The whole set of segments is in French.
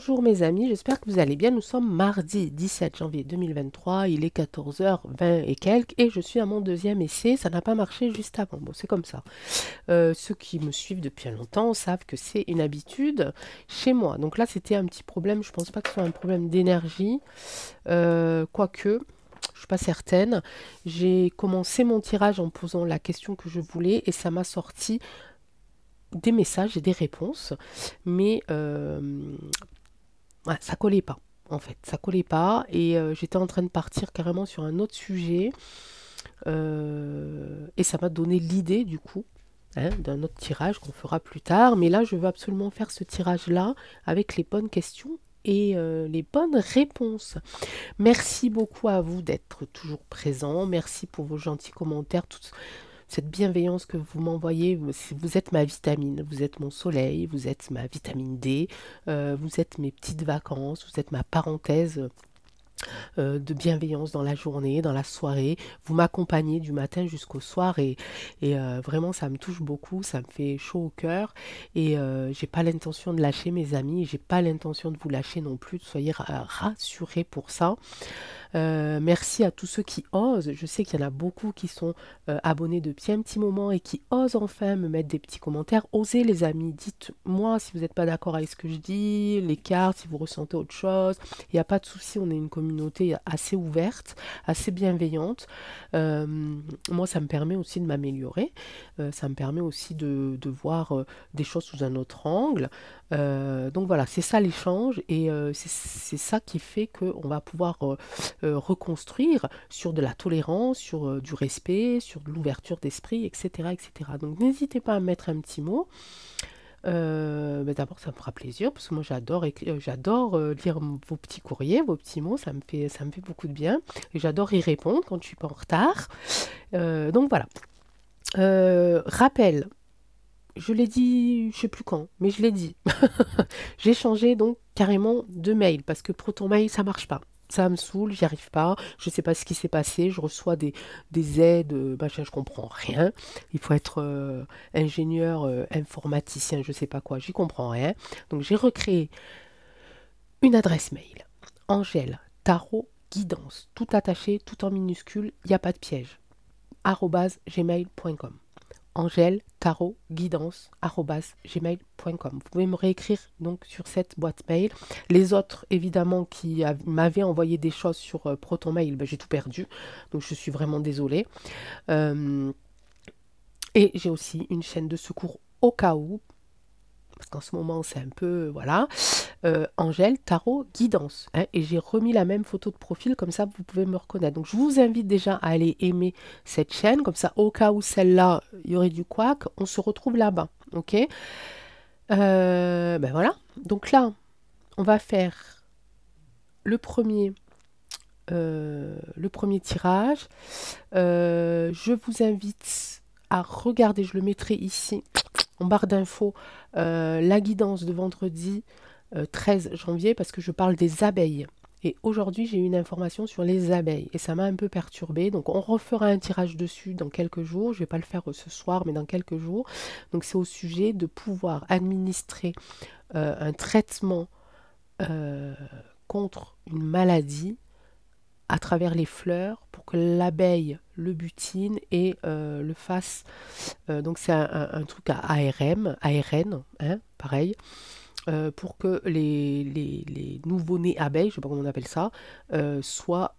Bonjour mes amis, j'espère que vous allez bien. Nous sommes mardi 17 janvier 2023, il est 14h20 et quelques et je suis à mon deuxième essai. Ça n'a pas marché juste avant, bon c'est comme ça. Ceux qui me suivent depuis longtemps savent que c'est une habitude chez moi. Donc là c'était un petit problème, je pense pas que ce soit un problème d'énergie, quoique... Je suis pas certaine. J'ai commencé mon tirage en posant la question que je voulais et ça m'a sorti des messages et des réponses, mais ouais, ça collait pas. En fait, ça collait pas et j'étais en train de partir carrément sur un autre sujet et ça m'a donné l'idée du coup d'un autre tirage qu'on fera plus tard. Mais là, je veux absolument faire ce tirage-là avec les bonnes questions et les bonnes réponses. Merci beaucoup à vous d'être toujours présents. Merci pour vos gentils commentaires, toute cette bienveillance que vous m'envoyez. Vous êtes ma vitamine, vous êtes mon soleil, vous êtes ma vitamine D, vous êtes mes petites vacances, vous êtes ma parenthèse de bienveillance dans la journée, dans la soirée. Vous m'accompagnez du matin jusqu'au soir et vraiment ça me touche beaucoup, ça me fait chaud au cœur et j'ai pas l'intention de lâcher mes amis, j'ai pas l'intention de vous lâcher non plus, soyez rassurés pour ça. Merci à tous ceux qui osent. Je sais qu'il y en a beaucoup qui sont abonnés depuis un petit moment et qui osent enfin me mettre des petits commentaires. Osez les amis, dites-moi si vous n'êtes pas d'accord avec ce que je dis, les cartes, si vous ressentez autre chose. Il n'y a pas de souci, on est une communauté assez ouverte, assez bienveillante. Euh, Moi, ça me permet aussi de m'améliorer. Ça me permet aussi de voir des choses sous un autre angle. Donc voilà, c'est ça l'échange et c'est ça qui fait qu'on va pouvoir reconstruire sur de la tolérance, sur du respect, sur de l'ouverture d'esprit, etc., etc. Donc n'hésitez pas à mettre un petit mot. Mais d'abord, ça me fera plaisir parce que moi j'adore lire vos petits courriers, vos petits mots, ça me fait beaucoup de bien. Et j'adore y répondre quand je suis pas en retard. Donc voilà. Rappel, je l'ai dit, je sais plus quand, mais je l'ai dit. J'ai changé donc carrément de mail parce que ProtonMail ça marche pas. Ça me saoule, j'y arrive pas, je sais pas ce qui s'est passé, je reçois des aides, machin, je comprends rien. Il faut être ingénieur, informaticien, je sais pas quoi, j'y comprends rien. Donc j'ai recréé une adresse mail. Angèle Tarot Guidance, tout attaché, tout en minuscule, il n'y a pas de piège. @gmail.com. Angèle Tarot Guidance @gmail.com. Vous pouvez me réécrire donc sur cette boîte mail. Les autres, évidemment, qui m'avaient envoyé des choses sur ProtonMail, ben, j'ai tout perdu. Donc je suis vraiment désolée. Euh, et j'ai aussi une chaîne de secours au cas où, parce qu'en ce moment c'est un peu, voilà, Angèle Tarot Guidance. Et j'ai remis la même photo de profil, comme ça vous pouvez me reconnaître. Donc je vous invite déjà à aller aimer cette chaîne, comme ça au cas où celle-là, il y aurait du couac, on se retrouve là-bas. Ok. Ben voilà. Donc là, on va faire le premier, le premier tirage. Je vous invite à regarder, je le mettrai ici en barre d'infos, la guidance de vendredi 13 janvier parce que je parle des abeilles. Et aujourd'hui, j'ai eu une information sur les abeilles et ça m'a un peu perturbée. Donc, on refera un tirage dessus dans quelques jours. Je ne vais pas le faire ce soir, mais dans quelques jours. Donc, c'est au sujet de pouvoir administrer un traitement euh, contre une maladie à travers les fleurs pour que l'abeille le butine et le fasse. Donc, c'est un truc à ARN, hein, pareil pour que les nouveaux-nés abeilles, je ne sais pas comment on appelle ça, soient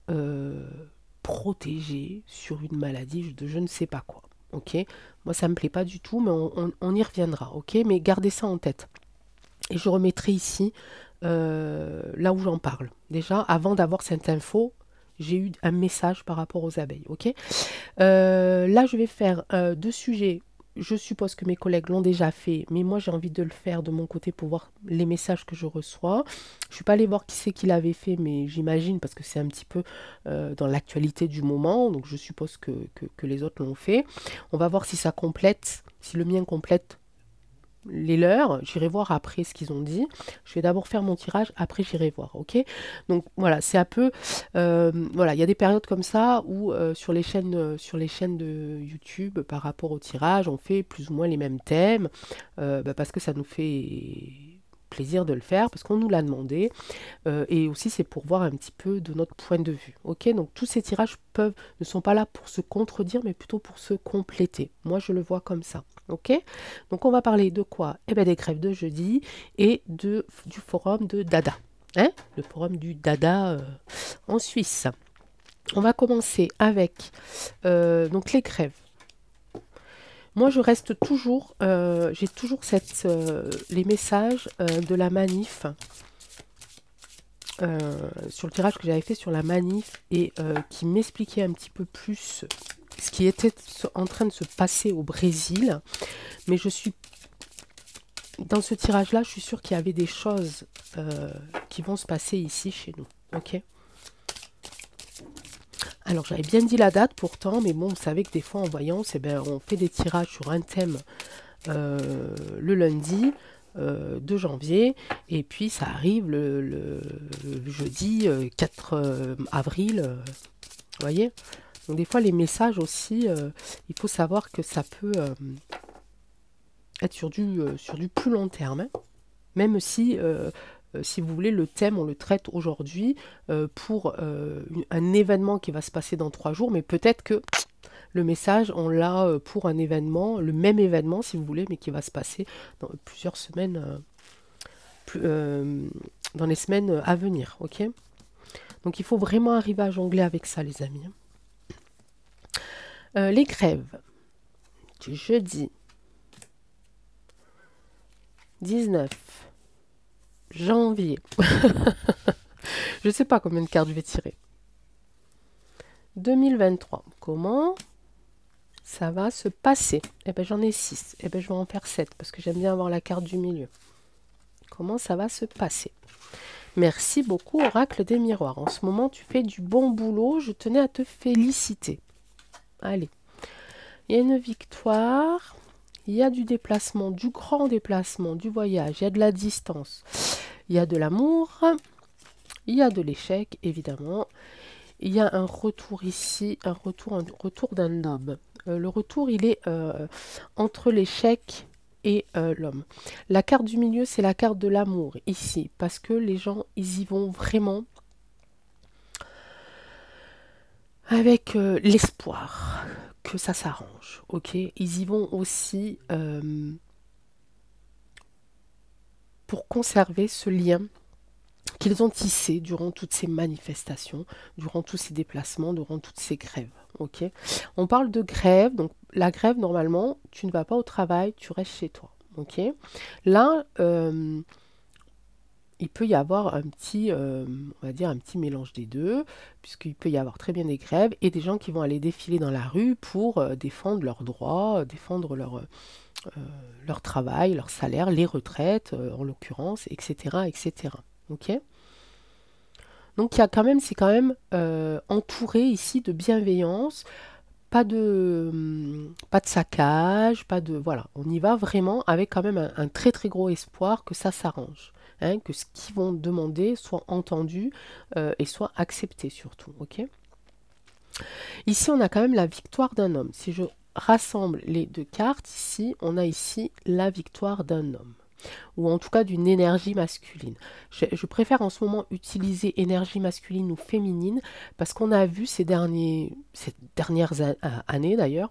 protégés sur une maladie de je ne sais pas quoi. Ok. Moi, ça me plaît pas du tout, mais on y reviendra. Ok. Mais gardez ça en tête. Et je remettrai ici là où j'en parle. Déjà, avant d'avoir cette info, j'ai eu un message par rapport aux abeilles. Ok. Là, je vais faire deux sujets. Je suppose que mes collègues l'ont déjà fait, mais moi j'ai envie de le faire de mon côté pour voir les messages que je reçois. Je ne suis pas allée voir qui c'est qui l'avait fait, mais j'imagine parce que c'est un petit peu dans l'actualité du moment, donc je suppose que les autres l'ont fait. On va voir si ça complète, si le mien complète les leurs, j'irai voir après ce qu'ils ont dit. Je vais d'abord faire mon tirage, après j'irai voir, ok? Donc voilà, c'est un peu, voilà, il y a des périodes comme ça où sur les chaînes de YouTube, par rapport au tirage, on fait plus ou moins les mêmes thèmes, parce que ça nous fait plaisir de le faire parce qu'on nous l'a demandé. Et aussi, c'est pour voir un petit peu de notre point de vue. Ok, donc tous ces tirages ne sont pas là pour se contredire, mais plutôt pour se compléter. Moi, je le vois comme ça. Ok, donc on va parler de quoi? Eh bien, des grèves de jeudi et du forum de Dada. Hein, le forum du Dada en Suisse. On va commencer avec donc les grèves. Moi, je reste toujours, j'ai toujours les messages de la manif sur le tirage que j'avais fait sur la manif et qui m'expliquait un petit peu plus ce qui était en train de se passer au Brésil. Mais je suis dans ce tirage-là, je suis sûre qu'il y avait des choses qui vont se passer ici chez nous. Ok. Alors, j'avais bien dit la date pourtant, mais bon, vous savez que des fois en voyance, eh ben, on fait des tirages sur un thème le lundi 2 janvier, et puis ça arrive le jeudi 4 avril, vous voyez. Donc des fois les messages aussi, il faut savoir que ça peut être sur du plus long terme, hein. Même si vous voulez, le thème, on le traite aujourd'hui pour un événement qui va se passer dans 3 jours, mais peut-être que le message, on l'a pour un événement, le même événement si vous voulez, mais qui va se passer dans plusieurs semaines, dans les semaines à venir, ok? Donc il faut vraiment arriver à jongler avec ça, les amis. Les grèves du jeudi 19 janvier. Je ne sais pas combien de cartes je vais tirer. 2023. Comment ça va se passer? Eh bien, j'en ai 6. Eh bien, je vais en faire 7 parce que j'aime bien avoir la carte du milieu. Comment ça va se passer? Merci beaucoup, Oracle des Miroirs. En ce moment, tu fais du bon boulot. Je tenais à te féliciter. Allez. Il y a une victoire. Il y a du déplacement, du grand déplacement, du voyage. Il y a de la distance. Il y a de l'amour. Il y a de l'échec, évidemment. Il y a un retour ici, un retour d'un homme. Le retour, il est entre l'échec et l'homme. La carte du milieu, c'est la carte de l'amour, ici. Parce que les gens, ils y vont vraiment avec l'espoir que ça s'arrange. Ok, ils y vont aussi pour conserver ce lien qu'ils ont tissé durant toutes ces manifestations, durant tous ces déplacements, durant toutes ces grèves. Ok, on parle de grève, donc la grève, normalement, tu ne vas pas au travail, tu restes chez toi. Ok, là, il peut y avoir un petit, on va dire un petit mélange des deux, puisqu'il peut y avoir très bien des grèves et des gens qui vont aller défiler dans la rue pour défendre leurs droits, défendre leur travail, leur salaire, les retraites, en l'occurrence, etc., etc. Ok. Donc il y a quand même, c'est quand même entouré ici de bienveillance, pas de saccage, pas de, voilà, on y va vraiment avec quand même un très très gros espoir que ça s'arrange, hein, que ce qu'ils vont demander soit entendu et soit accepté surtout, ok. Ici on a quand même la victoire d'un homme. Si je rassemble les deux cartes ici, on a ici la victoire d'un homme, ou en tout cas d'une énergie masculine. Je préfère en ce moment utiliser énergie masculine ou féminine, parce qu'on a vu ces dernières années d'ailleurs,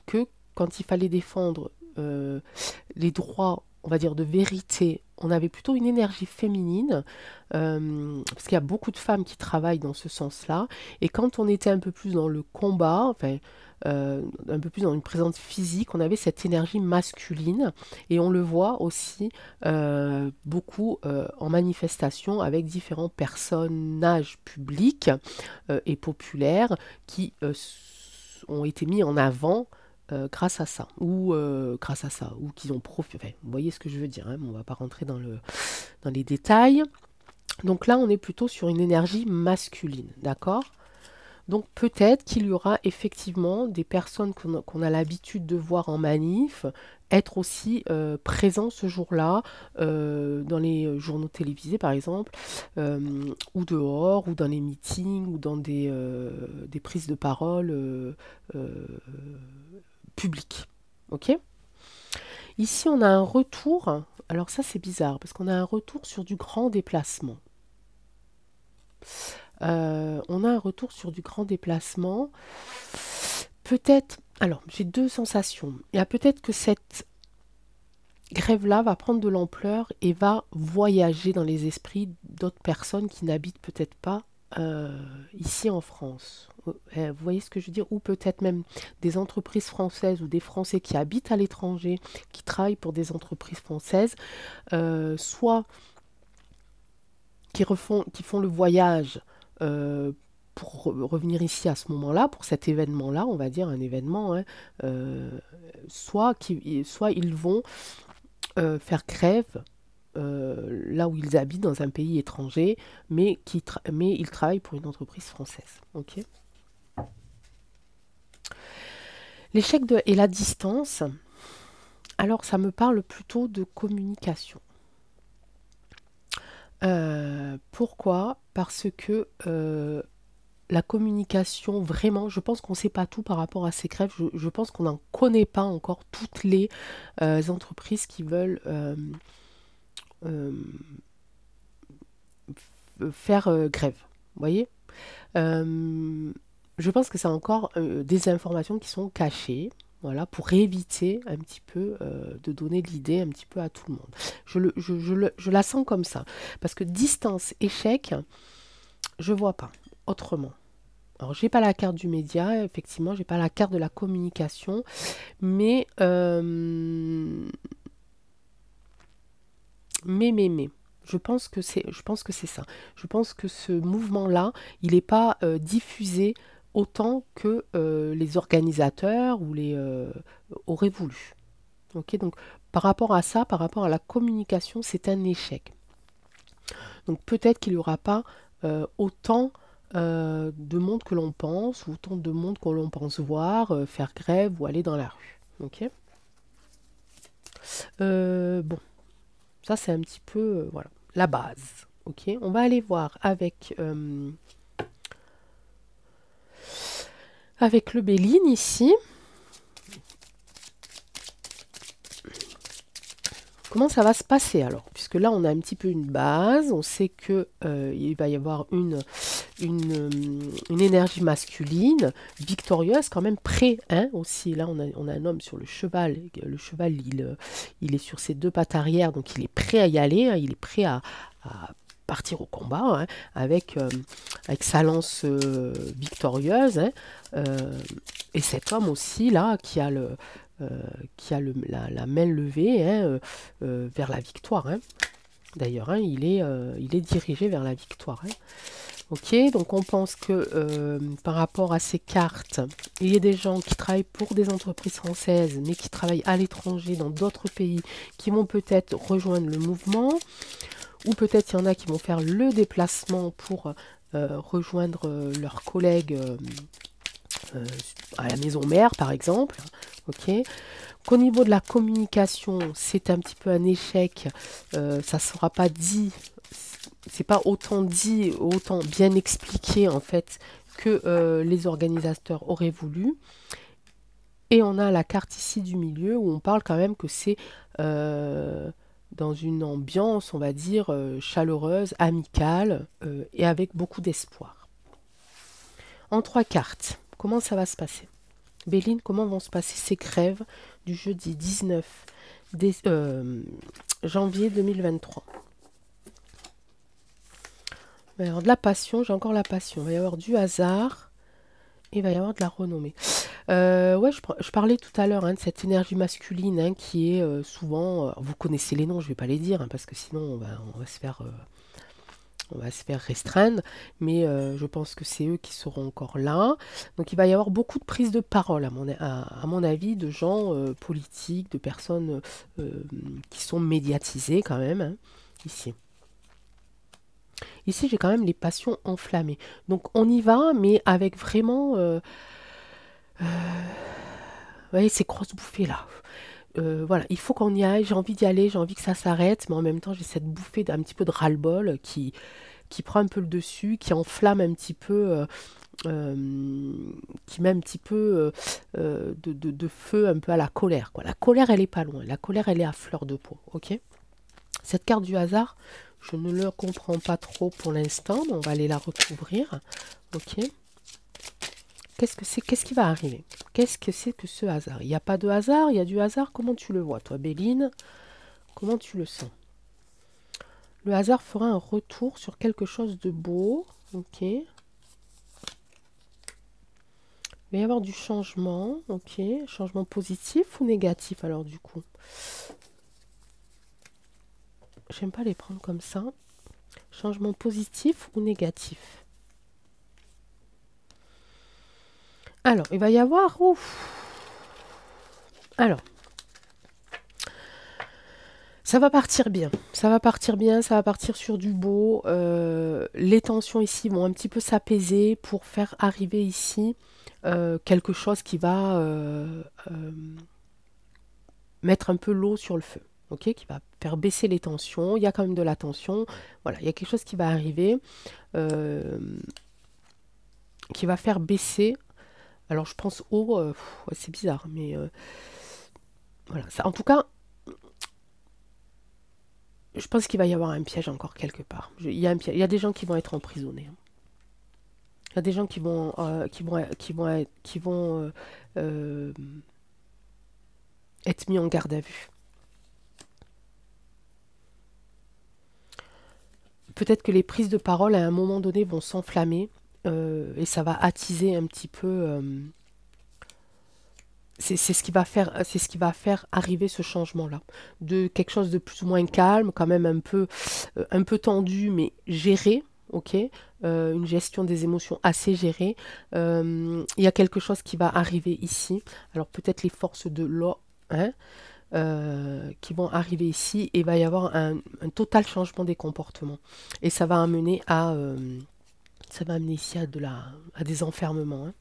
que quand il fallait défendre les droits, on va dire, de vérité, on avait plutôt une énergie féminine, parce qu'il y a beaucoup de femmes qui travaillent dans ce sens-là, et quand on était un peu plus dans le combat, enfin, un peu plus dans une présence physique, on avait cette énergie masculine, et on le voit aussi beaucoup en manifestation avec différents personnages publics et populaires qui ont été mis en avant grâce à ça, ou qu'ils ont profité. Enfin, vous voyez ce que je veux dire, hein, on ne va pas rentrer dans les détails. Donc là, on est plutôt sur une énergie masculine, d'accord? Donc peut-être qu'il y aura effectivement des personnes qu'on a l'habitude de voir en manif être aussi présents ce jour-là dans les journaux télévisés par exemple, ou dehors, ou dans les meetings, ou dans des prises de parole publiques. Ok? Ici, on a un retour. Alors ça, c'est bizarre, parce qu'on a un retour sur du grand déplacement. On a un retour sur du grand déplacement. Peut-être, alors j'ai deux sensations. Il y a peut-être que cette grève-là va prendre de l'ampleur et va voyager dans les esprits d'autres personnes qui n'habitent peut-être pas ici en France. Vous voyez ce que je veux dire? Ou peut-être même des entreprises françaises ou des Français qui habitent à l'étranger, qui travaillent pour des entreprises françaises, soit qui font le voyage pour revenir ici à ce moment-là, pour cet événement-là, on va dire un événement, hein, soit ils vont faire grève là où ils habitent dans un pays étranger, mais ils travaillent pour une entreprise française. Ok. L'échec et la distance, alors ça me parle plutôt de communication. Pourquoi? Parce que la communication, vraiment, je pense qu'on ne sait pas tout par rapport à ces grèves. Je pense qu'on n'en connaît pas encore toutes les entreprises qui veulent euh, faire grève. Vous voyez? Je pense que c'est encore des informations qui sont cachées. Voilà, pour éviter un petit peu de donner de l'idée un petit peu à tout le monde. Je la sens comme ça. Parce que distance, échec, je vois pas autrement. Alors, j'ai pas la carte du média, effectivement, j'ai pas la carte de la communication, mais je pense que c'est ça. Je pense que ce mouvement-là, il n'est pas diffusé autant que les organisateurs ou les auraient voulu. Ok, donc par rapport à ça, par rapport à la communication, c'est un échec. Donc peut-être qu'il n'y aura pas autant de monde que l'on pense, ou autant de monde que l'on pense voir, faire grève ou aller dans la rue. Ok. Bon, ça c'est un petit peu voilà, la base. Ok, on va aller voir avec le Béline ici. Comment ça va se passer alors? Puisque là, on a un petit peu une base, on sait que il va y avoir une énergie masculine, victorieuse, quand même prêt, hein, aussi. Là, on a un homme sur le cheval. Le cheval, il est sur ses deux pattes arrière, donc il est prêt à y aller, hein, il est prêt à partir au combat, hein, avec sa lance victorieuse. Hein, et cet homme aussi, là, qui a la main levée, hein, vers la victoire. Hein. D'ailleurs, hein, il est dirigé vers la victoire. Hein. Ok, donc on pense que par rapport à ces cartes, il y a des gens qui travaillent pour des entreprises françaises, mais qui travaillent à l'étranger, dans d'autres pays, qui vont peut-être rejoindre le mouvement, ou peut-être il y en a qui vont faire le déplacement pour rejoindre leurs collègues à la maison mère, par exemple. Ok. Qu'au niveau de la communication, c'est un petit peu un échec. Ça ne sera pas dit, c'est pas autant dit, autant bien expliqué en fait que les organisateurs auraient voulu. Et on a la carte ici du milieu où on parle quand même que c'est dans une ambiance, on va dire, chaleureuse, amicale et avec beaucoup d'espoir. En 3 cartes, comment ça va se passer? Béline, comment vont se passer ces grèves du jeudi 19 janvier 2023? Il va y avoir de la passion, j'ai encore la passion. Il va y avoir du hasard et il va y avoir de la renommée. Ouais, je parlais tout à l'heure, hein, de cette énergie masculine, hein, qui est souvent... vous connaissez les noms, je ne vais pas les dire, hein, parce que sinon on va se faire restreindre, mais je pense que c'est eux qui seront encore là. Donc il va y avoir beaucoup de prises de parole, à mon avis, de gens politiques, de personnes qui sont médiatisées quand même, hein, ici. Ici, j'ai quand même les passions enflammées. Donc on y va, mais avec vraiment... vous voyez, ces grosses bouffées là. Voilà, il faut qu'on y aille, j'ai envie d'y aller, j'ai envie que ça s'arrête, mais en même temps, j'ai cette bouffée d'un petit peu de ras-le-bol qui prend un peu le dessus, qui enflamme un petit peu, qui met un petit peu de feu un peu à la colère, quoi. La colère, elle est pas loin. La colère, elle est à fleur de peau, ok? Cette carte du hasard, je ne le comprends pas trop pour l'instant, mais on va aller la recouvrir, ok? Qu'est-ce que c'est? Qu'est-ce qui va arriver? Qu'est-ce que c'est que ce hasard? Il n'y a pas de hasard, il y a du hasard. Comment tu le vois, toi, Béline? Comment tu le sens? Le hasard fera un retour sur quelque chose de beau, ok? Il va y avoir du changement, ok? Changement positif ou négatif, alors, du coup? J'aime pas les prendre comme ça. Changement positif ou négatif? Alors, il va y avoir... Ouf. Alors, ça va partir bien. Ça va partir bien, ça va partir sur du beau. Les tensions ici vont un petit peu s'apaiser pour faire arriver ici quelque chose qui va mettre un peu l'eau sur le feu. Ok, qui va faire baisser les tensions. Il y a quand même de la tension. Voilà, il y a quelque chose qui va arriver qui va faire baisser. Alors je pense eau, ouais, c'est bizarre, mais voilà. Ça, en tout cas, je pense qu'il va y avoir un piège encore quelque part. Il y a un piège. Il y a des gens qui vont être emprisonnés, hein. Il y a des gens qui vont être mis en garde à vue. Peut-être que les prises de parole à un moment donné vont s'enflammer et ça va attiser un petit peu. C'est ce qui va faire, c'est ce qui va faire arriver ce changement-là, de quelque chose de plus ou moins calme, quand même un peu tendu, mais géré, ok, une gestion des émotions assez gérée. Il y a quelque chose qui va arriver ici. Alors peut-être les forces de l'eau, hein, qui vont arriver ici, et il va y avoir un total changement des comportements. Et ça va amener ça va amener ici à des enfermements, hein.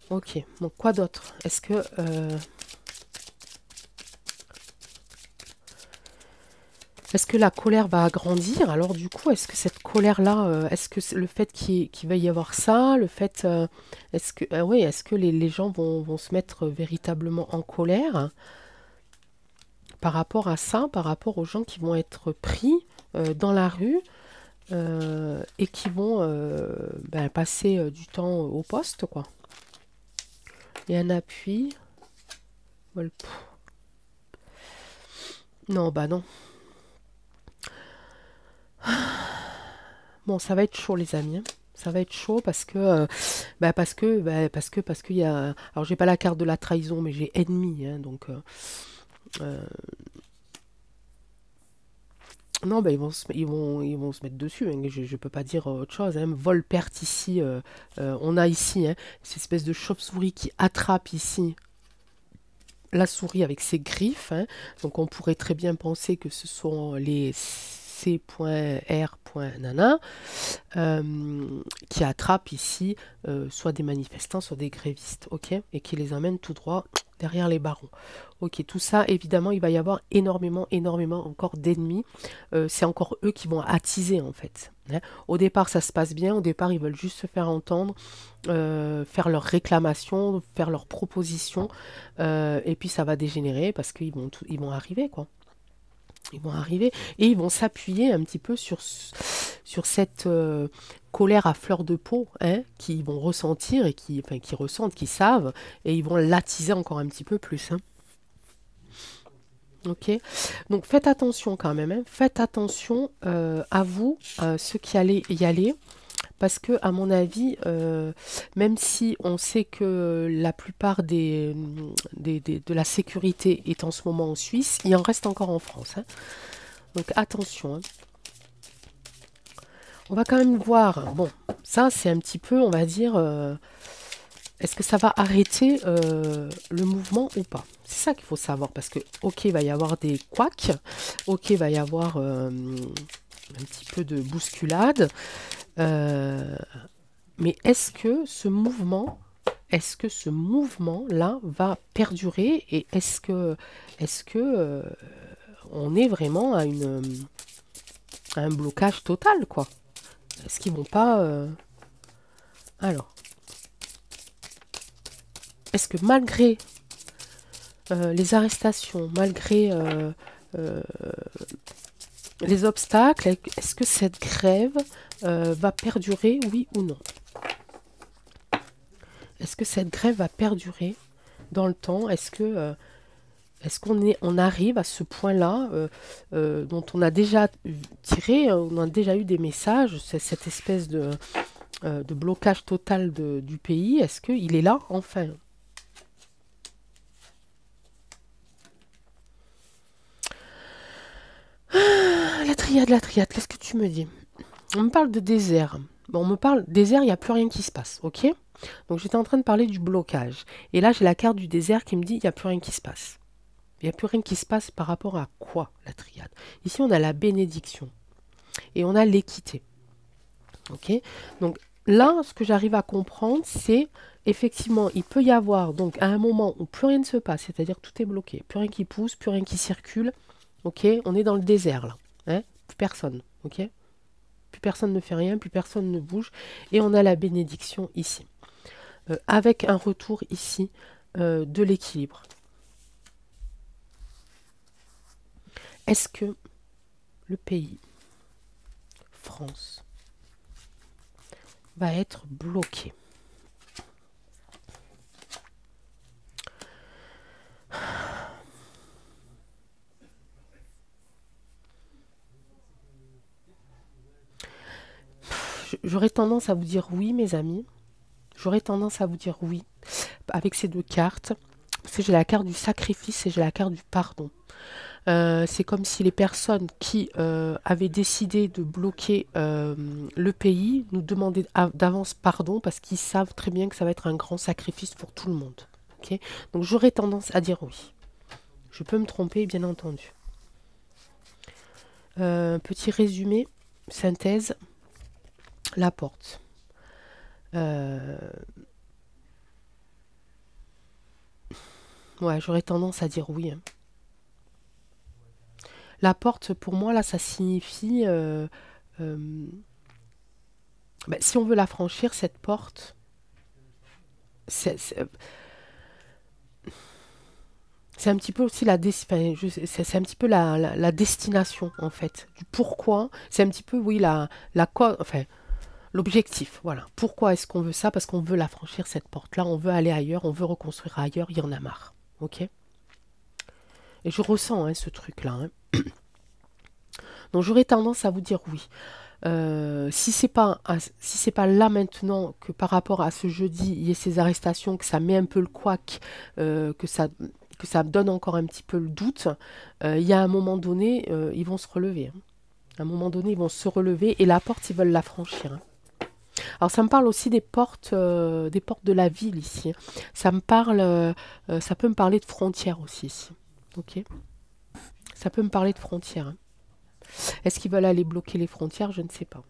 Ok, donc quoi d'autre? Est-ce que la colère va grandir? Alors du coup, est-ce que cette colère-là, est-ce que le fait qu'il va y avoir ça, le fait, oui, est-ce que les gens vont se mettre véritablement en colère par rapport à ça, par rapport aux gens qui vont être pris dans la rue et qui vont passer du temps au poste, quoi. Et un appui. Voilà. Non, bah non. Bon, ça va être chaud, les amis, hein. Ça va être chaud parce qu'il y a. Alors, j'ai pas la carte de la trahison, mais j'ai ennemi, hein, donc. Non, bah, ils vont se mettre dessus, hein. Je peux pas dire autre chose, hein. Vol-perte ici. On a ici, hein, cette espèce de chauve-souris qui attrape ici la souris avec ses griffes, hein. Donc on pourrait très bien penser que ce sont les C.R.nana qui attrapent ici soit des manifestants, soit des grévistes, ok, et qui les emmènent tout droit derrière les barreaux. Ok, tout ça, évidemment, il va y avoir énormément encore d'ennemis. C'est encore eux qui vont attiser, en fait, hein. Au départ, ça se passe bien. Au départ, ils veulent juste se faire entendre, faire leurs réclamations, faire leurs propositions. Et puis, ça va dégénérer parce qu'ils ils vont arriver, quoi. Ils vont arriver et ils vont s'appuyer un petit peu sur cette colère à fleur de peau, hein, qu'ils vont ressentir et qui ressentent, qui savent, et ils vont l'attiser encore un petit peu plus, hein. Ok, donc faites attention quand même, hein. Faites attention à vous, ceux qui allez y aller, parce que à mon avis, même si on sait que la plupart de la sécurité est en ce moment en Suisse, il en reste encore en France, hein. Donc attention, hein. On va quand même voir, bon, ça c'est un petit peu, on va dire, est-ce que ça va arrêter le mouvement ou pas? C'est ça qu'il faut savoir, parce que, ok, il va y avoir des couacs, ok, il va y avoir un petit peu de bousculade, mais est-ce que ce mouvement-là va perdurer, et est-ce que on est vraiment un blocage total, quoi. Est-ce qu'ils vont pas... Alors, est-ce que malgré les arrestations, malgré les obstacles, est-ce que cette grève va perdurer, oui ou non? Est-ce que cette grève va perdurer dans le temps? Est-ce qu'on arrive à ce point-là dont on a déjà tiré, on a déjà eu des messages, cette espèce de blocage total du pays, est-ce qu'il est là enfin? La triade, qu'est-ce que tu me dis? On me parle de désert. Bon, on me parle désert, il n'y a plus rien qui se passe, ok? Donc j'étais en train de parler du blocage. Et là, j'ai la carte du désert qui me dit il n'y a plus rien qui se passe. Il n'y a plus rien qui se passe par rapport à quoi, la triade? Ici, on a la bénédiction. Et on a l'équité. Ok? Donc là, ce que j'arrive à comprendre, c'est effectivement, il peut y avoir, donc à un moment où plus rien ne se passe, c'est-à-dire que tout est bloqué, plus rien qui pousse, plus rien qui circule, ok? On est dans le désert là. Hein? Plus personne, ok? Plus personne ne fait rien, plus personne ne bouge. Et on a la bénédiction ici. Avec un retour ici de l'équilibre. Est-ce que le pays, France, va être bloqué? J'aurais tendance à vous dire oui, mes amis. J'aurais tendance à vous dire oui. Avec ces deux cartes, j'ai la carte du sacrifice et j'ai la carte du pardon. C'est comme si les personnes qui avaient décidé de bloquer le pays nous demandaient d'avance pardon parce qu'ils savent très bien que ça va être un grand sacrifice pour tout le monde. Okay? Donc j'aurais tendance à dire oui. Je peux me tromper, bien entendu. Petit résumé, synthèse, la porte. Ouais, j'aurais tendance à dire oui. Hein. La porte, pour moi, là, ça signifie... si on veut la franchir, cette porte, c'est un petit peu aussi c'est un petit peu la destination, en fait. Du pourquoi, c'est un petit peu, oui, l'objectif, voilà. Pourquoi est-ce qu'on veut ça? Parce qu'on veut la franchir, cette porte-là, on veut aller ailleurs, on veut reconstruire ailleurs, il y en a marre. Ok? Et je ressens hein, ce truc-là. Hein. Donc j'aurais tendance à vous dire oui. Si c'est pas là maintenant que par rapport à ce jeudi, il y ait ces arrestations, que ça met un peu le couac, que ça donne encore un petit peu le doute, il y a un moment donné, ils vont se relever. Hein. À un moment donné, ils vont se relever et la porte, ils veulent la franchir. Hein. Alors ça me parle aussi des portes de la ville ici. Hein. Ça peut me parler de frontières aussi ici. Ok. Ça peut me parler de frontières. Hein. Est-ce qu'ils veulent aller bloquer les frontières? Je ne sais pas.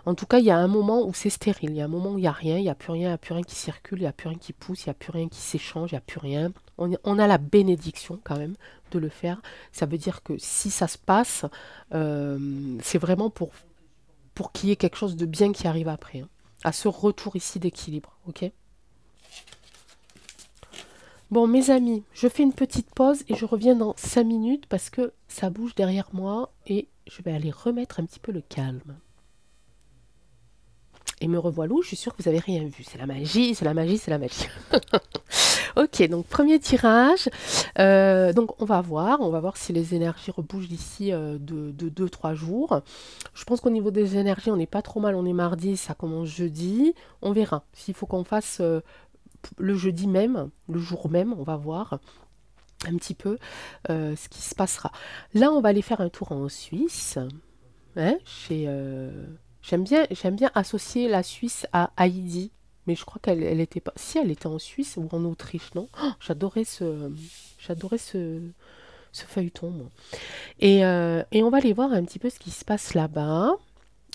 En tout cas, il y a un moment où c'est stérile. Il y a un moment où il n'y a rien, il n'y a plus rien, il n'y a plus rien qui circule, il n'y a plus rien qui pousse, il n'y a plus rien qui s'échange, il n'y a plus rien. On a la bénédiction quand même de le faire. Ça veut dire que si ça se passe, c'est vraiment pour qu'il y ait quelque chose de bien qui arrive après. Hein, à ce retour ici d'équilibre. Ok? Bon, mes amis, je fais une petite pause et je reviens dans 5 minutes parce que ça bouge derrière moi et je vais aller remettre un petit peu le calme. Et me revoilà, je suis sûre que vous n'avez rien vu. C'est la magie, c'est la magie, c'est la magie. Ok, donc premier tirage. Donc on va voir si les énergies rebougent d'ici de 2-3 jours. Je pense qu'au niveau des énergies, on n'est pas trop mal. On est mardi, ça commence jeudi. On verra. S'il faut qu'on fasse le jeudi même, le jour même, on va voir un petit peu ce qui se passera. Là, on va aller faire un tour en Suisse. Hein, j'aime bien associer la Suisse à Heidi, mais je crois qu'elle était pas. Si elle était en Suisse ou en Autriche, non? Oh, j'adorais ce feuilleton. Moi. Et on va aller voir un petit peu ce qui se passe là-bas.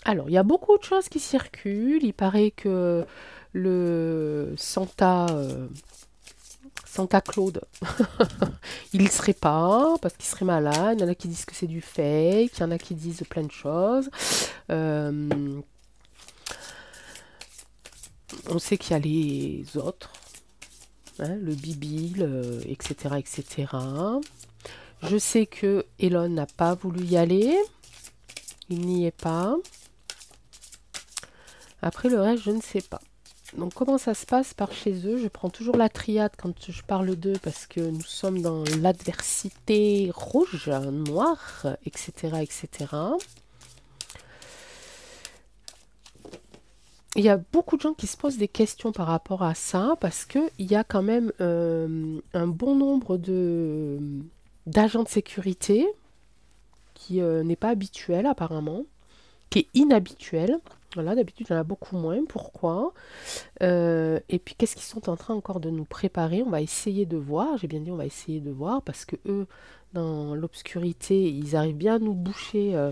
Alors, il y a beaucoup de choses qui circulent. Il paraît que le Santa Santa Claude, il ne serait pas, parce qu'il serait malade. Il y en a qui disent que c'est du fake, il y en a qui disent plein de choses. On sait qu'il y a les autres, hein, le Bibi, etc., etc. Je sais que Elon n'a pas voulu y aller. Il n'y est pas. Après, le reste, je ne sais pas. Donc, comment ça se passe par chez eux? Je prends toujours la triade quand je parle d'eux parce que nous sommes dans l'adversité rouge, noire, etc., etc. Il y a beaucoup de gens qui se posent des questions par rapport à ça parce qu'il y a quand même un bon nombre d'agents de sécurité qui n'est pas habituel apparemment, qui est inhabituel. Voilà, d'habitude, il y en a beaucoup moins. Pourquoi? Et puis, qu'est-ce qu'ils sont en train encore de nous préparer? On va essayer de voir. J'ai bien dit, on va essayer de voir parce que eux, dans l'obscurité, ils arrivent bien à nous boucher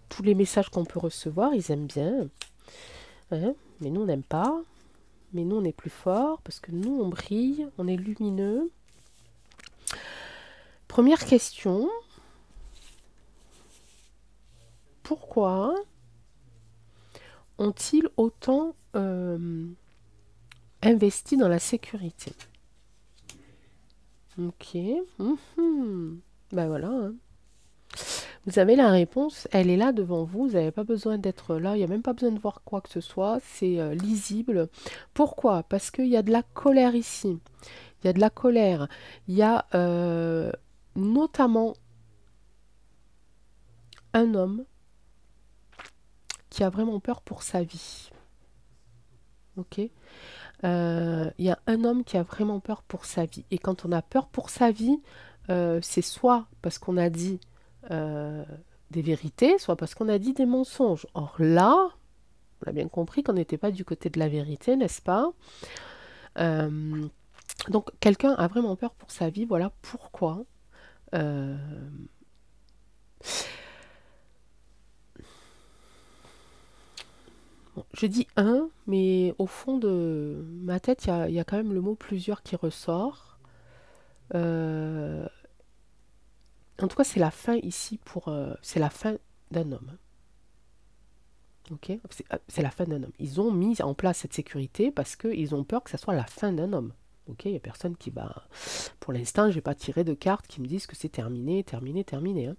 tous les messages qu'on peut recevoir. Ils aiment bien. Hein, mais nous, on n'aime pas. Mais nous, on est plus fort parce que nous, on brille, on est lumineux. Première question. Pourquoi ont-ils autant investi dans la sécurité? Ok. Ben voilà. Hein. Vous avez la réponse, elle est là devant vous. Vous n'avez pas besoin d'être là. Il n'y a même pas besoin de voir quoi que ce soit. C'est lisible. Pourquoi? Parce qu'il y a de la colère ici. Il y a de la colère. Il y a notamment un homme qui a vraiment peur pour sa vie. Ok? Il y a un homme qui a vraiment peur pour sa vie. Et quand on a peur pour sa vie, c'est soit parce qu'on a dit des vérités, soit parce qu'on a dit des mensonges. Or là, on a bien compris qu'on n'était pas du côté de la vérité, n'est-ce pas? Donc quelqu'un a vraiment peur pour sa vie, voilà pourquoi. Bon, je dis un, mais au fond de ma tête, il y a quand même le mot plusieurs qui ressort. En tout cas, c'est la fin ici pour... c'est la fin d'un homme. Ok? C'est la fin d'un homme. Ils ont mis en place cette sécurité parce qu'ils ont peur que ça soit la fin d'un homme. Ok? Il n'y a personne qui va... Pour l'instant, je n'ai pas tiré de cartes qui me disent que c'est terminé, terminé, terminé. Hein.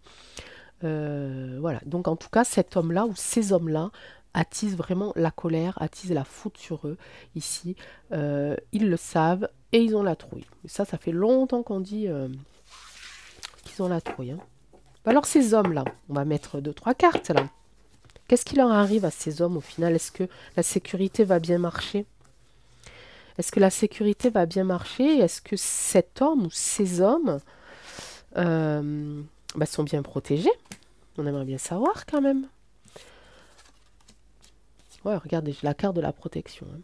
Voilà. Donc, en tout cas, cet homme-là ou ces hommes-là attisent vraiment la colère, attisent la faute sur eux ici. Ils le savent et ils ont la trouille. Ça fait longtemps qu'on dit qu'ils ont la trouille. Hein. Alors, ces hommes-là, on va mettre 2, 3 cartes là. Qu'est-ce qui leur arrive à ces hommes au final? Est-ce que la sécurité va bien marcher? Est-ce que la sécurité va bien marcher? Est-ce que cet homme ou ces hommes sont bien protégés? On aimerait bien savoir quand même. Ouais, regardez, j'ai la carte de la protection. Hein.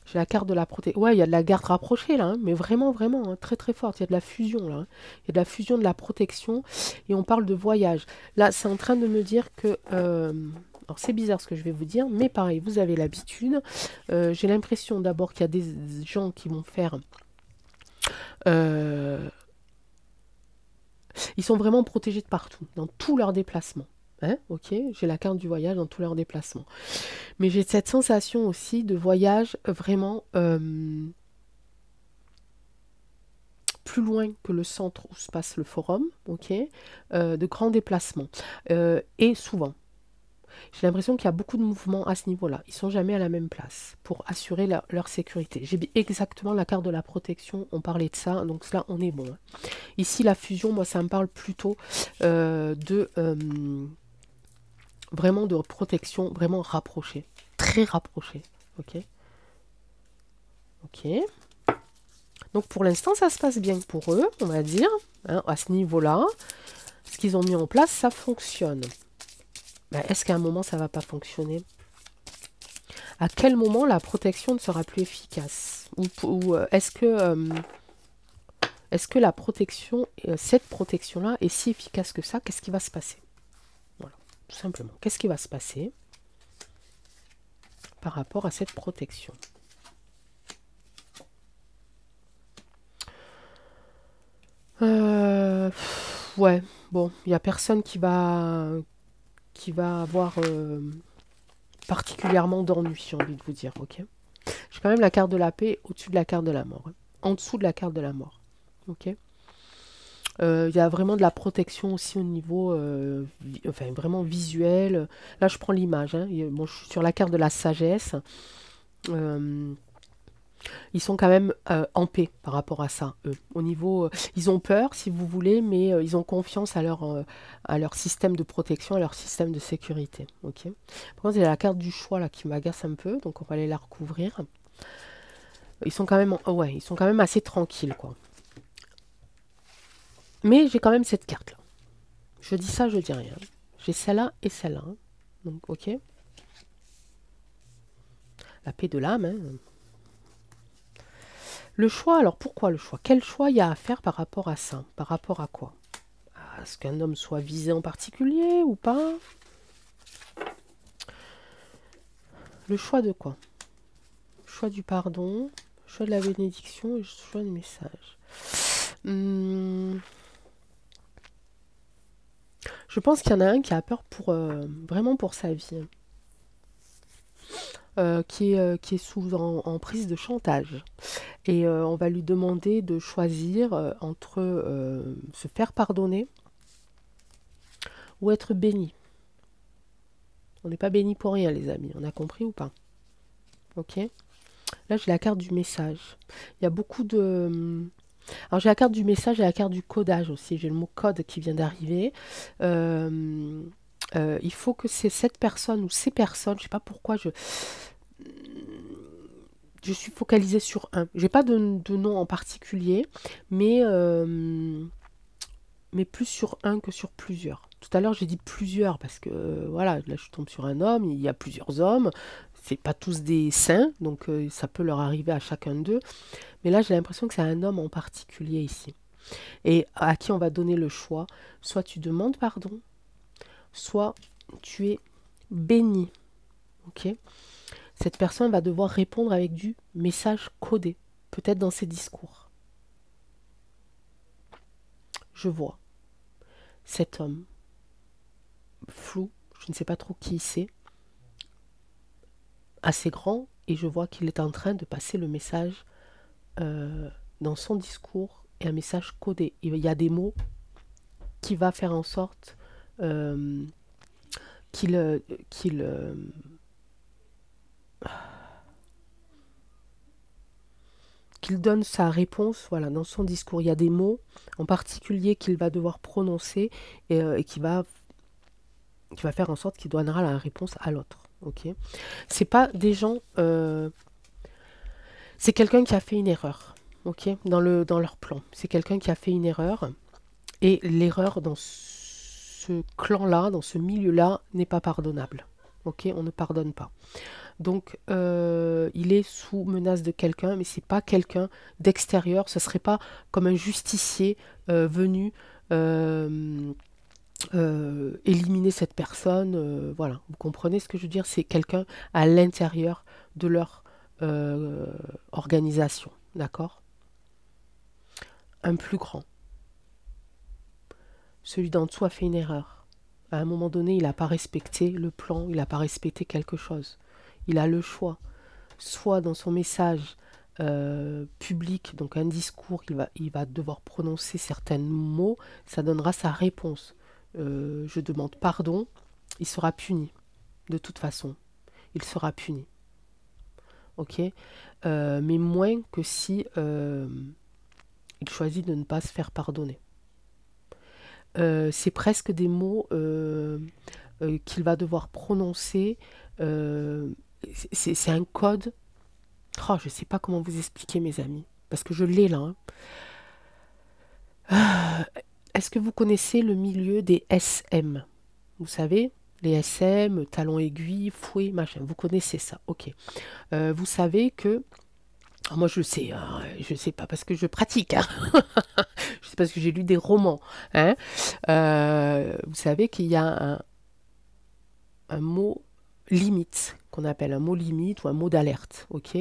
J'ai la carte de la protection. Ouais, il y a de la garde rapprochée là, hein, mais vraiment, vraiment, hein, très très forte. Il y a de la fusion là. Hein. Il y a de la fusion de la protection et on parle de voyage. Là, c'est en train de me dire que... alors c'est bizarre ce que je vais vous dire, mais pareil, vous avez l'habitude. J'ai l'impression d'abord qu'il y a des gens qui vont faire... ils sont vraiment protégés de partout, dans tous leurs déplacements. Hein, ok, j'ai la carte du voyage dans tous leurs déplacements. Mais j'ai cette sensation aussi de voyage vraiment plus loin que le centre où se passe le forum, ok, de grands déplacements. Et souvent, j'ai l'impression qu'il y a beaucoup de mouvements à ce niveau-là. Ils ne sont jamais à la même place pour assurer leur sécurité. J'ai exactement la carte de la protection, on parlait de ça, donc là on est bon. Hein. Ici la fusion, moi ça me parle plutôt vraiment de protection, vraiment rapprochée, très rapprochée. Ok. Ok. Donc pour l'instant, ça se passe bien pour eux, on va dire. Hein, à ce niveau-là, ce qu'ils ont mis en place, ça fonctionne. Ben, est-ce qu'à un moment, ça ne va pas fonctionner? À quel moment la protection ne sera plus efficace? Ou est-ce que la protection, cette protection-là est si efficace que ça? Qu'est-ce qui va se passer? Voilà, tout simplement. Qu'est-ce qui va se passer par rapport à cette protection? Ouais, bon, il n'y a personne qui va avoir particulièrement d'ennui, j'ai envie de vous dire, ok? J'ai quand même la carte de la paix au-dessus de la carte de la mort, hein. En dessous de la carte de la mort, ok? Il y a vraiment de la protection aussi au niveau, enfin vraiment visuel. Là, je prends l'image, hein. Bon, je suis sur la carte de la sagesse. Euh, Ils sont quand même en paix par rapport à ça, eux. Au niveau, ils ont peur, si vous voulez, mais ils ont confiance à leur système de protection, à leur système de sécurité. Ok. Par contre, il y a la carte du choix là qui m'agace un peu, donc on va aller la recouvrir. Ils sont quand même, ouais, ils sont quand même assez tranquilles, quoi. Mais j'ai quand même cette carte là. Je dis ça, je dis rien. J'ai celle-là et celle-là, hein. Donc, ok. La paix de l'âme, hein. Le choix, alors pourquoi le choix? Quel choix il y a à faire par rapport à ça? Par rapport à quoi? À ce qu'un homme soit visé en particulier ou pas? Le choix de quoi? Choix du pardon, choix de la bénédiction et choix du message. Je pense qu'il y en a un qui a peur pour vraiment pour sa vie, qui est sous en prise de chantage. Et on va lui demander de choisir entre se faire pardonner ou être béni. On n'est pas béni pour rien, les amis. On a compris ou pas? Ok. Là, j'ai la carte du message. Il y a beaucoup de... Alors, j'ai la carte du message et la carte du codage aussi. J'ai le mot code qui vient d'arriver. Il faut que c'est cette personne ou ces personnes, je ne sais pas pourquoi je suis focalisée sur un. J'ai pas de nom en particulier, mais plus sur un que sur plusieurs. Tout à l'heure, j'ai dit plusieurs parce que voilà, là je tombe sur un homme, il y a plusieurs hommes, c'est pas tous des saints, donc ça peut leur arriver à chacun d'eux. Mais là, j'ai l'impression que c'est un homme en particulier ici. Et à qui on va donner le choix. Soit tu demandes pardon, soit tu es béni. Ok? Cette personne va devoir répondre avec du message codé, peut-être dans ses discours. Je vois cet homme flou, je ne sais pas trop qui c'est, assez grand, et je vois qu'il est en train de passer le message dans son discours et un message codé. Il y a des mots qui va faire en sorte euh, qu'il qu'il qu'il donne sa réponse, voilà, dans son discours. Il y a des mots en particulier qu'il va devoir prononcer et qui va faire en sorte qu'il donnera la réponse à l'autre. Ok. C'est pas des gens, c'est quelqu'un qui a fait une erreur. Ok, dans leur plan. C'est quelqu'un qui a fait une erreur. Et l'erreur dans ce clan-là, dans ce milieu-là, n'est pas pardonnable. Ok, on ne pardonne pas. Donc, il est sous menace de quelqu'un, mais c'est pas quelqu'un d'extérieur. Ce serait pas comme un justicier venu éliminer cette personne. Voilà, vous comprenez ce que je veux dire? C'est quelqu'un à l'intérieur de leur organisation, d'accord? Un plus grand. Celui d'en dessous a fait une erreur. À un moment donné, il n'a pas respecté le plan, il n'a pas respecté quelque chose. Il a le choix. Soit dans son message public, donc un discours, il va devoir prononcer certains mots, ça donnera sa réponse. Je demande pardon, il sera puni. De toute façon, il sera puni. Ok. Mais moins que si il choisit de ne pas se faire pardonner. C'est presque des mots qu'il va devoir prononcer. C'est un code. Oh, je ne sais pas comment vous expliquer, mes amis, parce que je l'ai là, hein. Est-ce que vous connaissez le milieu des SM? Vous savez, les SM, talons aiguilles, fouet, machin. Vous connaissez ça, ok. Vous savez que... Alors moi je sais, hein, je sais pas parce que je pratique, hein. Je sais parce que j'ai lu des romans, hein. Vous savez qu'il y a un mot limite, qu'on appelle un mot limite ou un mot d'alerte, ok.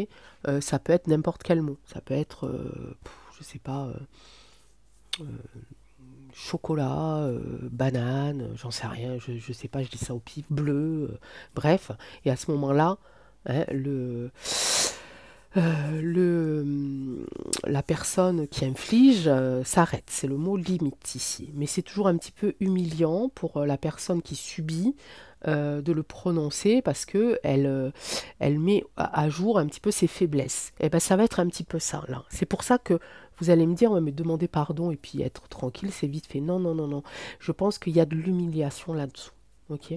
Ça peut être n'importe quel mot, ça peut être, je sais pas, chocolat, banane, j'en sais rien, je sais pas, je dis ça au pif, bleu, bref. Et à ce moment-là, hein, la personne qui inflige s'arrête. C'est le mot limite ici. Mais c'est toujours un petit peu humiliant pour la personne qui subit de le prononcer parce que elle met à jour un petit peu ses faiblesses. Et ben ça va être un petit peu ça là. C'est pour ça que vous allez me dire, ouais, mais demander pardon et puis être tranquille, c'est vite fait. Non, non, non, non. Je pense qu'il y a de l'humiliation là-dessous. Ok.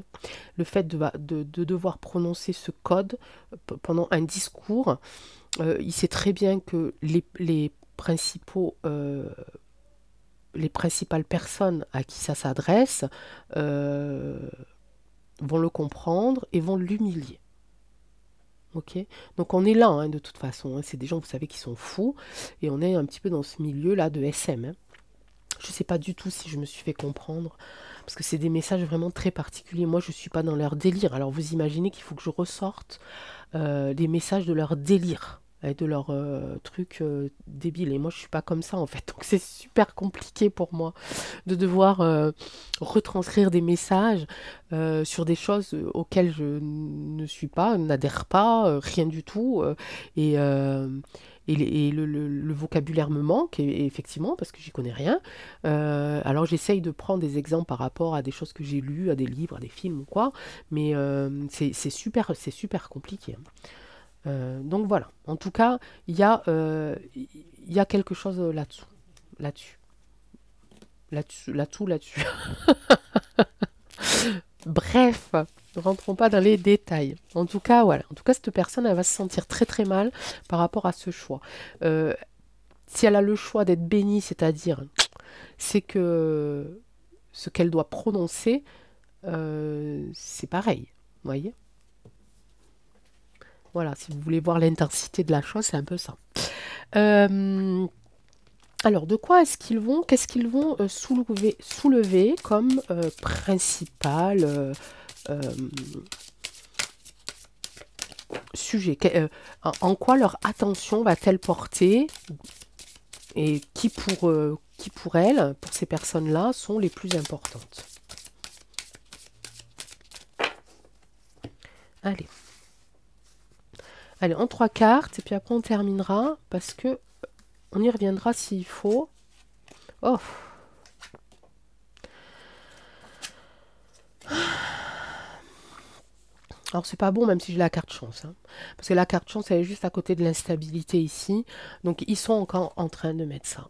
Le fait de devoir prononcer ce code pendant un discours, il sait très bien que les principales personnes à qui ça s'adresse vont le comprendre et vont l'humilier. Ok. Donc on est là, hein, de toute façon, hein. C'est des gens, vous savez, qui sont fous. Et on est un petit peu dans ce milieu-là de SM, hein. Je ne sais pas du tout si je me suis fait comprendre. Parce que c'est des messages vraiment très particuliers. Moi, je ne suis pas dans leur délire. Alors vous imaginez qu'il faut que je ressorte des messages de leur délire, et de leur truc débile. Et moi, je suis pas comme ça, en fait. Donc c'est super compliqué pour moi de devoir retranscrire des messages sur des choses auxquelles je ne suis pas, n'adhère pas, rien du tout. Et, euh, et le vocabulaire me manque, et effectivement, parce que j'y connais rien. Alors j'essaye de prendre des exemples par rapport à des choses que j'ai lues, à des livres, à des films ou quoi, mais c'est super compliqué, hein. Donc voilà. En tout cas, il y a quelque chose là-dessous, là-dessus, là-dessus. Bref, ne rentrons pas dans les détails. En tout cas, voilà. En tout cas, cette personne, elle va se sentir très très mal par rapport à ce choix. Euh, Si elle a le choix d'être bénie, c'est-à-dire, c'est que ce qu'elle doit prononcer, c'est pareil. Vous voyez? Voilà, si vous voulez voir l'intensité de la chose, c'est un peu ça. Euh, alors, de quoi qu'est-ce qu'ils vont soulever comme principal euh, sujet? En quoi leur attention va-t-elle porter? Et qui pour elles, pour ces personnes-là, sont les plus importantes? Allez. Allez, en 3 cartes, et puis après on terminera, parce que on y reviendra s'il faut. Oh! Alors c'est pas bon même si j'ai la carte chance, hein. Parce que la carte chance elle est juste à côté de l'instabilité ici. Donc ils sont encore en train de mettre ça.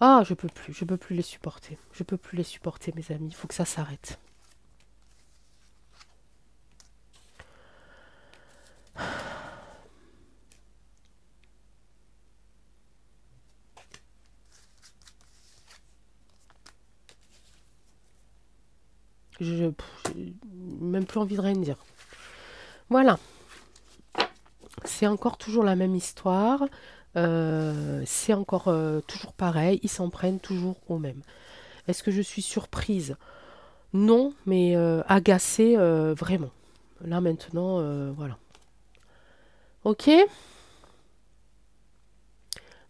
Ah, je peux plus les supporter. Je peux plus les supporter, mes amis. Il faut que ça s'arrête. J'ai même plus envie de rien dire. Voilà. C'est encore toujours la même histoire. C'est encore toujours pareil. Ils s'en prennent toujours au même. Est-ce que je suis surprise? Non, mais agacée, vraiment. Là maintenant, voilà. Ok,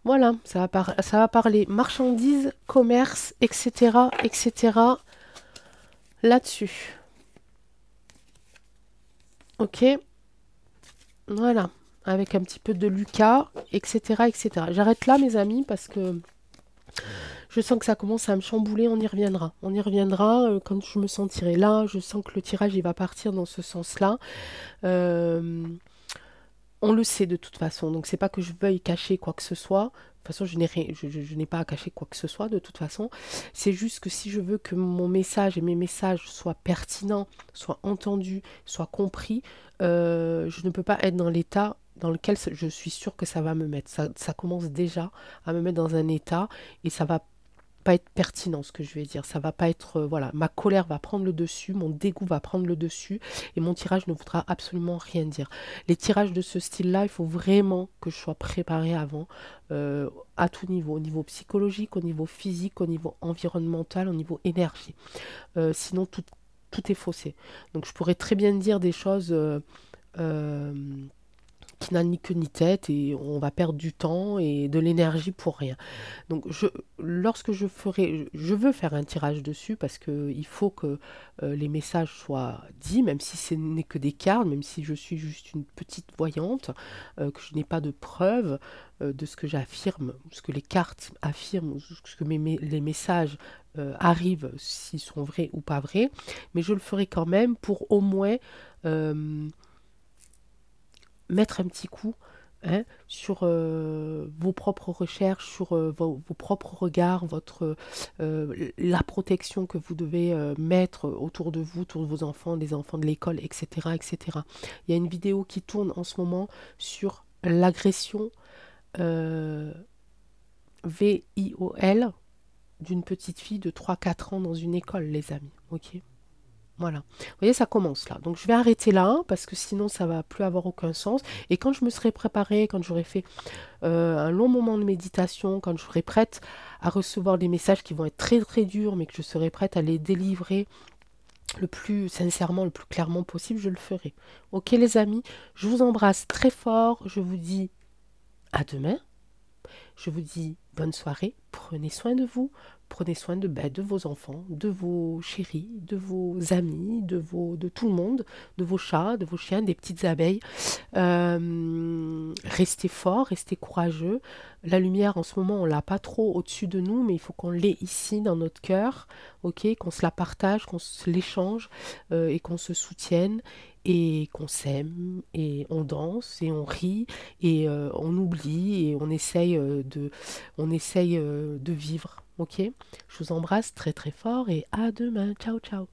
voilà, ça va parler marchandises, commerce, etc., etc. Là-dessus. Ok, voilà, avec un petit peu de Lucas, etc., etc. J'arrête là, mes amis, parce que je sens que ça commence à me chambouler. On y reviendra. On y reviendra quand je me sentirai là. Je sens que le tirage, il va partir dans ce sens-là. Euh, On le sait de toute façon, donc c'est pas que je veuille cacher quoi que ce soit. De toute façon, je n'ai rien, je n'ai pas à cacher quoi que ce soit de toute façon. C'est juste que si je veux que mon message et mes messages soient pertinents, soient entendus, soient compris, je ne peux pas être dans l'état dans lequel je suis sûre que ça va me mettre. Ça commence déjà à me mettre dans un état et ça va pas être pertinent ce que je vais dire. Ça va pas être, voilà, ma colère va prendre le dessus, mon dégoût va prendre le dessus et mon tirage ne voudra absolument rien dire. Les tirages de ce style-là, il faut vraiment que je sois préparée avant, à tout niveau, au niveau psychologique, au niveau physique, au niveau environnemental, au niveau énergie. Sinon, tout est faussé. Donc je pourrais très bien dire des choses euh, qui n'a ni queue ni tête et on va perdre du temps et de l'énergie pour rien. Donc lorsque je veux faire un tirage dessus parce que il faut que les messages soient dits, même si ce n'est que des cartes, même si je suis juste une petite voyante, que je n'ai pas de preuves de ce que j'affirme, ce que les cartes affirment, ou ce que les messages arrivent, s'ils sont vrais ou pas vrais, mais je le ferai quand même pour au moins mettre un petit coup, hein, sur vos propres recherches, sur vos propres regards, la protection que vous devez mettre autour de vous, autour de vos enfants, des enfants de l'école, etc., etc. Il y a une vidéo qui tourne en ce moment sur l'agression euh, VIOL d'une petite fille de 3 4 ans dans une école, les amis. Ok. Voilà. Vous voyez, ça commence là. Donc je vais arrêter là, hein, parce que sinon ça va plus avoir aucun sens. Et quand je me serai préparée, quand j'aurai fait un long moment de méditation, quand je serai prête à recevoir des messages qui vont être très très durs, mais que je serai prête à les délivrer le plus sincèrement, le plus clairement possible, je le ferai. Ok les amis, je vous embrasse très fort. Je vous dis à demain. Je vous dis bonne soirée, prenez soin de vous, prenez soin de vos enfants, de vos chéris, de vos amis, de tout le monde, de vos chats, de vos chiens, des petites abeilles. Restez forts, restez courageux. La lumière en ce moment, on l'a pas trop au-dessus de nous, mais il faut qu'on l'ait ici dans notre cœur, ok, qu'on se la partage, qu'on se l'échange et qu'on se soutienne et qu'on s'aime et on danse et on rit et on oublie et on essaye de vivre. Ok? Je vous embrasse très très fort et à demain. Ciao ciao.